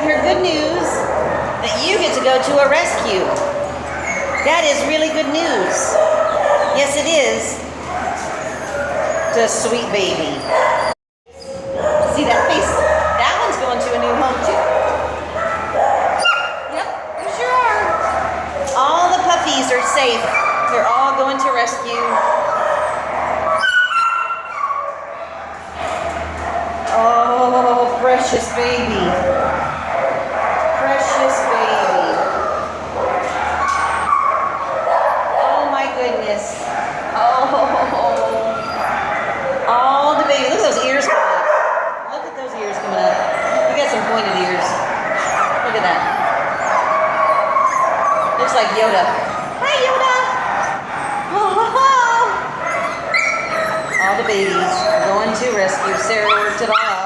her good news that you get to go to a rescue. That is really good news. Yes, it is. To a sweet baby. See that face? That one's going to a new home too. Yep, you sure are. All the puppies are safe. They're all going to rescue. Oh, precious baby. Precious baby. Oh my goodness. Oh. All the baby. Look at those ears coming up. Look at those ears coming up. You got some pointed ears. Look at that. Looks like Yoda. Hi, Yoda. Oh. All the babies going to rescue. Sarah worked it all out.